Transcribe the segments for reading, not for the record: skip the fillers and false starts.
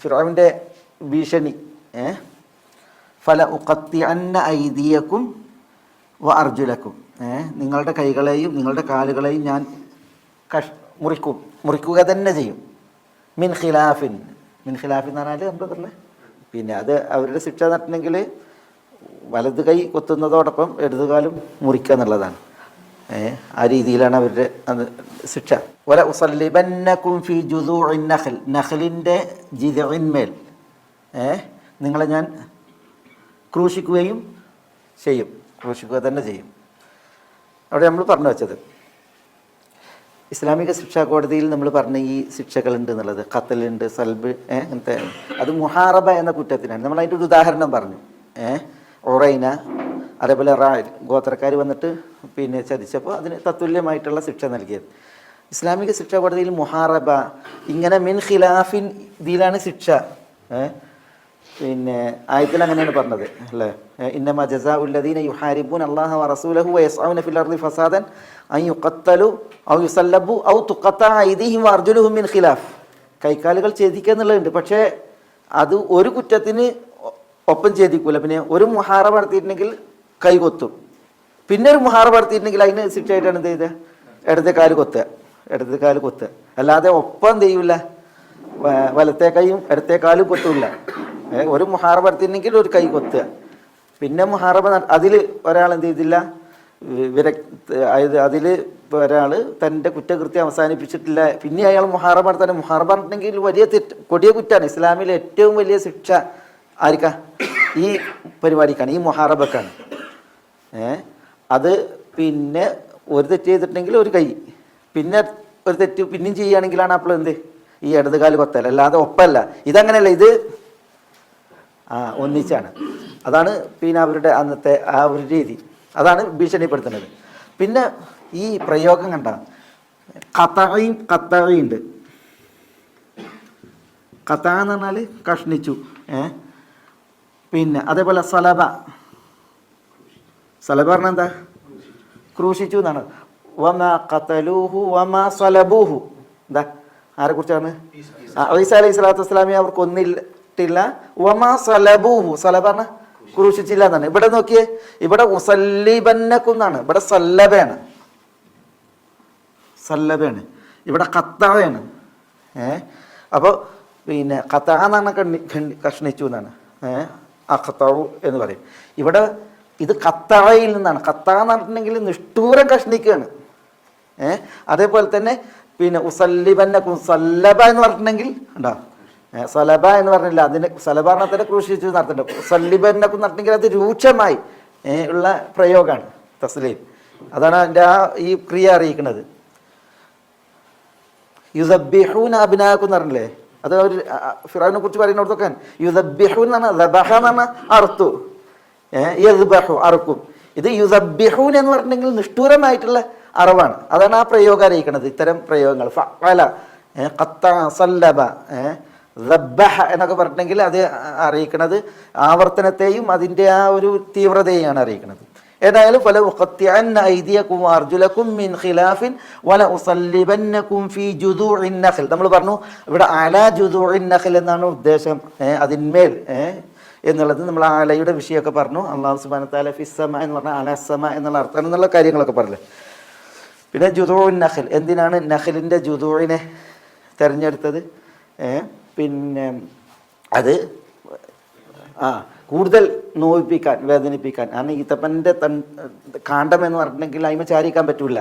ഫിറഔന്റെ ഭീഷണി, ഫല ഉഖത്തിഅന്ന ഐദിയക്കും വ അർജുലക്കും, നിങ്ങളുടെ കൈകളെയും നിങ്ങളുടെ കാലുകളെയും ഞാൻ മുറിക്കുക തന്നെ ചെയ്യും. മിൻ ഖിലാഫിൻ എന്ന് പറഞ്ഞാൽ നമ്മൾ പിന്നെ അത് അവരുടെ ശിക്ഷ നടത്തണമെങ്കിൽ വലത് കൈ കൊത്തുന്നതോടൊപ്പം ഇടതുകാലും മുറിക്കുക എന്നുള്ളതാണ്. ആ രീതിയിലാണ് അവരുടെ അത് ശിക്ഷ. വല ഉസല്ലിബന്നകും ഫി ജുദൂഇൻ നഖൽ, നഖലിൻ്റെ ജിദഇന്മേൽ നിങ്ങളെ ഞാൻ ക്രൂശിക്കുകയും ചെയ്യും, ക്രൂശിക്കുക തന്നെ ചെയ്യും. അവിടെ നമ്മൾ പറഞ്ഞു വെച്ചത് ഇസ്ലാമിക ശിക്ഷാ കോടതിയിൽ നമ്മൾ പറഞ്ഞ ഈ ശിക്ഷകളുണ്ട് എന്നുള്ളത്, ഖത്ലുണ്ട്, സൽബ്, അങ്ങനത്തെ അത് മുഹാറബ എന്ന കുറ്റത്തിനാണ്. നമ്മൾ അതിൻ്റെ ഒരു ഉദാഹരണം പറഞ്ഞു. ഉറൈന അതേപോലെ റായിൽ ഗോത്രക്കാർ വന്നിട്ട് പിന്നെ ചതിച്ചപ്പോൾ അതിന് തത്തുല്യമായിട്ടുള്ള ശിക്ഷ നൽകിയത്. ഇസ്ലാമിക ശിക്ഷാ കോടതിയിൽ മുഹാറബ ഇങ്ങനെ മിൻ ഖിലാഫിൻ ഇതിലാണ് ശിക്ഷ. പിന്നെ ആയത്തിൽ അങ്ങനെയാണ് പറഞ്ഞത് അല്ലേ, ഇന്നമാ ജസാഉൽ ലദീന യുഹാരിബൂന അല്ലാഹ വറസൂലഹു വയസ്ഔന ഫിൽ അർളി ഫസാദൻ അൻ യുഖത്തലു ഔ യുസല്ലബു ഔ തുഖത്തഅ ഐദിഹിം വഅർജുലുഹും മിൻ ഖിലാഫ്. കൈക്കാലുകൾ ഛേദിക്കുക എന്നുള്ളതുണ്ട്, പക്ഷേ അത് ഒരു കുറ്റത്തിന് ഒപ്പം ഛേദിക്കൂല. പിന്നെ ഒരു മുഹാറ നടത്തിയിട്ടുണ്ടെങ്കിൽ കൈ കൊത്തും, പിന്നെ ഒരു മുഹാറ നടത്തിയിട്ടുണ്ടെങ്കിൽ അതിന് ശിക്ഷയായിട്ടാണ് എന്ത് ചെയ്തത്, ഇടത്തെ കാല് കൊത്തുക. അല്ലാതെ ഒപ്പം എന്ത് ചെയ്യൂല, വലത്തെ കൈയും ഇടത്തെ കാലും കൊത്തൂല. ഒരു മുഹാറബ നടത്തിയിട്ടുണ്ടെങ്കിൽ ഒരു കൈ കൊത്തുക, പിന്നെ മുഹാറബ അതിൽ ഒരാൾ എന്ത് ചെയ്തില്ല, അതിൽ ഒരാൾ തൻ്റെ കുറ്റകൃത്യം അവസാനിപ്പിച്ചിട്ടില്ല, പിന്നെ അയാൾ മുഹാറബ നടത്താൻ മുഹാറബ നടത്തണമെങ്കിൽ വലിയ കൊടിയ കുറ്റാണ്. ഇസ്ലാമിലെ ഏറ്റവും വലിയ ശിക്ഷ ആർക്കാ, ഈ പരിപാടിക്കാണ്, ഈ മുഹാറബക്കാണ്. അത് പിന്നെ ഒരു തെറ്റ് ചെയ്തിട്ടുണ്ടെങ്കിൽ ഒരു കൈ, പിന്നെ ഒരു തെറ്റ് പിന്നെയും ചെയ്യുകയാണെങ്കിലാണ് അപ്പോൾ എന്ത് ഈ ഇടതുകാല് കൊത്തൽ, അല്ലാതെ ഒപ്പമല്ല. ഇതങ്ങനെയല്ല, ഇത് ഒന്നിച്ചാണ്. അതാണ് പിന്നെ അവരുടെ അന്നത്തെ ആ ഒരു രീതി, അതാണ് ഭീഷണിപ്പെടുത്തുന്നത്. പിന്നെ ഈ പ്രയോഗം കണ്ട കത്തയുണ്ട്. കത്ത എന്ന് പറഞ്ഞാൽ കഷ്ണിച്ചു. പിന്നെ അതേപോലെ സലബ പറഞ്ഞാൽ എന്താ, ക്രൂശിച്ചു എന്നാണ്. വമാ ഖതലൂഹു വമാ സലബൂഹു, എന്താ ആരെ കുറിച്ചാണ്, ഈസ അലൈഹി സ്വലാത്തു വസ്സലാമിയെ അവർ കൊന്നിട്ടില്ല. വമാ സലബൂഹു, സലബ പറഞ്ഞാൽ ക്രൂശിച്ചില്ല എന്നാണ്. ഇവിടെ നോക്കിയേ, ഇവിടെ ഉസല്ലിബന്നകും എന്നാണ്, ഇവിടെ സല്ലബയാണ്, ഇവിടെ ഖത്തഅയാണ്. അപ്പോൾ പിന്നെ ഖത്തഅ എന്ന് പറഞ്ഞാൽ കഷ്ണിച്ചു എന്നാണ്, അഖ്തഉ എന്ന് പറയും. ഇവിടെ ഇത് ഖത്തഅയിൽ നിന്നാണ്. ഖത്തഅ എന്ന് പറഞ്ഞിട്ടുണ്ടെങ്കിൽ നിഷ്ഠൂരം കഷ്ണിക്കുകയാണ്. അതേപോലെ തന്നെ പിന്നെ ഉസല്ലിബന്നകും, സല്ലബ എന്ന് പറഞ്ഞിട്ടുണ്ടെങ്കിൽ ഉണ്ടോ, സലബ എന്ന് പറഞ്ഞില്ല, അതിന് സലബ തന്നെ ക്രൂശിച്ചു നടത്തുന്നുണ്ട്. ഉസല്ലിബന്നകും നടത്തിയെങ്കിൽ അത് രൂക്ഷമായി ഉള്ള പ്രയോഗമാണ് തസ്ലീം. അതാണ് അതിൻ്റെ ആ ഈ ക്രിയ അറിയിക്കുന്നത്. യുസബ്ബിഹൂന അബ്നാഅക്കും എന്ന് പറഞ്ഞില്ലേ, അത് അവർ ഫിറഔനെ കുറിച്ച് പറയുന്നിടത്തൊക്കെ യുസബ്ബിഹൂൻ എന്ന് പറഞ്ഞാൽ ദബഹ എന്ന് പറഞ്ഞാൽ അറുത്തു, യസ്ബഹു അറുക്കും. ഇത് യുസബ്ബിഹൂൻ എന്ന് പറഞ്ഞിട്ടുണ്ടെങ്കിൽ നിഷ്ഠൂരമായിട്ടുള്ള അറിവാണ്. അതാണ് ആ പ്രയോഗം അറിയിക്കുന്നത്. ഇത്തരം പ്രയോഗങ്ങൾ ഫഅല, ഖത്തഅ, സല്ലബ, ദബ്ബഹ എന്നൊക്കെ പറഞ്ഞിട്ടുണ്ടെങ്കിൽ അത് അറിയിക്കുന്നത് ആവർത്തനത്തെയും അതിൻ്റെ ആ ഒരു തീവ്രതയെയാണ് അറിയിക്കുന്നത്. ഏതായാലും ഫല ഉഖത്തിഅന്ന ഐദിയകും വഅർജുലകും മിൻ ഖിലാഫിൻ വല ഉസല്ലിബന്നകും ഫീ ജുദൂഇൻ നഖൽ. നമ്മൾ പറഞ്ഞു ഇവിടെ അലാ ജുദൂഇൻ നഖൽ എന്നാണ് ഉദ്ദേശം, അതിന്മേൽ എന്നുള്ളത്. നമ്മൾ ആലയുടെ വിഷയമൊക്കെ പറഞ്ഞു. അല്ലാഹു സുബ്ഹാനഹു വതആല ഫിസ്സമ എന്ന് പറഞ്ഞാൽ അലസമ എന്നുള്ള അർത്ഥം എന്നുള്ള കാര്യങ്ങളൊക്കെ പറഞ്ഞു. പിന്നെ ജുദൂഉൻ നഖൽ, എന്തിനാണ് നഖലിൻ്റെ ജുദൂഇനെ തിരഞ്ഞെടുത്തത്? പിന്നെ അത് കൂടുതൽ നോവിപ്പിക്കാൻ, വേദനിപ്പിക്കാൻ. കാരണം ഈത്തപ്പൻ്റെ കാണ്ഡം എന്ന് പറഞ്ഞിട്ടുണ്ടെങ്കിൽ അതിമ ചാരിക്കാൻ പറ്റില്ല,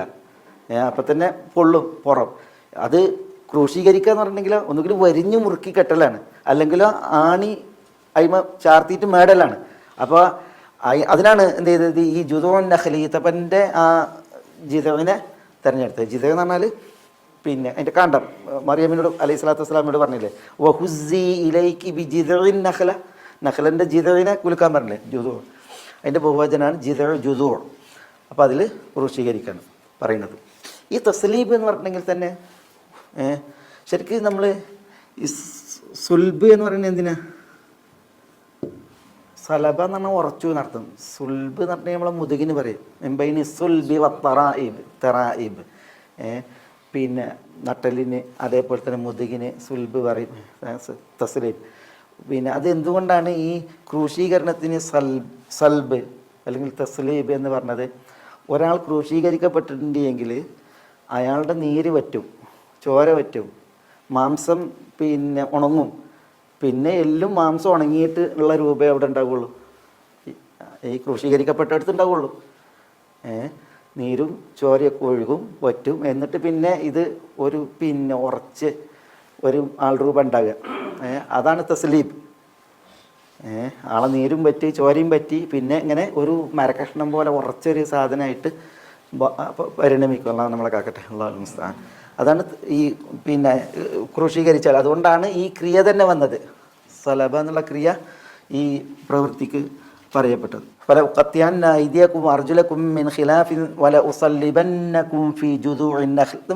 അപ്പം തന്നെ പൊള്ളും പുറം. അത് ക്രൂശീകരിക്കുക എന്ന് പറഞ്ഞിട്ടുണ്ടെങ്കിൽ ഒന്നുകിൽ വരിഞ്ഞു മുറുക്കി കെട്ടലാണ്, അല്ലെങ്കിൽ ആണി അയിമ ചാർത്തിയിട്ട് മേടലാണ്. അപ്പോൾ അതിനാണ് എന്ത് ചെയ്തത്, ഈ ജുദൂഉൻ നഖൽ ഈത്തപ്പൻ്റെ ആ ജിദവിനെ തിരഞ്ഞെടുത്തത്. ജിദവ് എന്ന് പറഞ്ഞാൽ പിന്നെ അതിൻ്റെ കാണ്ഡം. മറിയമിനോട് അലൈഹി സ്വലാത്തു വസ്സലാമിനോട് പറഞ്ഞില്ലേ, വഹുസ്സി ഇലൈകി ബിജിദഇൻ നഖല, നഖലിൻ്റെ ജിദവിനെ കുലുക്കാൻ പറഞ്ഞില്ലേ, ജുദൂ, അതിൻ്റെ ബഹുവചനാണ് ജുദൂ. അപ്പോൾ അതിൽ ക്രൂശീകരിക്കാണ് പറയുന്നത്. ഈ തസ്ലീബ് എന്ന് പറഞ്ഞിട്ടുണ്ടെങ്കിൽ തന്നെ ശരിക്കും നമ്മൾ ഈ സുൽബ് എന്ന് പറയുന്നത് എന്തിനാ, സലബ എന്ന് പറഞ്ഞാൽ ഉറച്ചു നടത്തും. സുൽബ് എന്ന് പറഞ്ഞാൽ നമ്മളെ മുതുകിന് പറയും, എംബൈനി സുൽബി വ തറായിബ്, പിന്നെ നട്ടലിന് അതേപോലെ തന്നെ മുതുകിന് സുൽബ് പറയും, തസ്ലീബ്. പിന്നെ അതെന്തുകൊണ്ടാണ് ഈ ക്രൂശീകരണത്തിന് സൽബ് അല്ലെങ്കിൽ തസ്ലീബ് എന്ന് പറഞ്ഞത്? ഒരാൾ ക്രൂശീകരിക്കപ്പെട്ടിട്ടുണ്ടെങ്കിൽ അയാളുടെ നീര് വറ്റും, ചോര വറ്റും, മാംസം പിന്നെ ഉണങ്ങും. പിന്നെ എല്ലും മാംസം ഉണങ്ങിയിട്ട് ഉള്ള രൂപം എവിടെ ഉണ്ടാവുള്ളൂ? ഈ ക്രൂശീകരിക്കപ്പെട്ടടുത്ത് ഉണ്ടാവുള്ളൂ. നീരും ചോരയൊക്കെ ഒഴുകും, വറ്റും. എന്നിട്ട് പിന്നെ ഇത് ഒരു പിന്നെ ഉറച്ച് ഒരു ആൾ രൂപം ഉണ്ടാകുക. അതാണ് തസ്ലീബ്. ആളെ നീരും പറ്റി ചോരയും പറ്റി പിന്നെ ഇങ്ങനെ ഒരു മരക്കഷ്ണം പോലെ ഉറച്ചൊരു സാധനമായിട്ട് പരിണമിക്കും. അള്ളാഹു നമ്മളെ കാക്കട്ടെ. അല്ലാഹുൽ മുസ്തആൻ. അതാണ് ഈ പിന്നെ ക്രൂശീകരിച്ചാൽ. അതുകൊണ്ടാണ് ഈ ക്രിയ തന്നെ വന്നത്. സലബ എന്നുള്ള ക്രിയ ഈ പ്രവൃത്തിക്ക് പറയപ്പെട്ടത്. ഫല ഖത്തിയന്ന ഐദിയകും അർജുലകും മിൻ ഖിലാഫിൻ വല ഉസല്ലിബന്നകും ഫീ ജുദൂഇൻ നഖ്ൽ.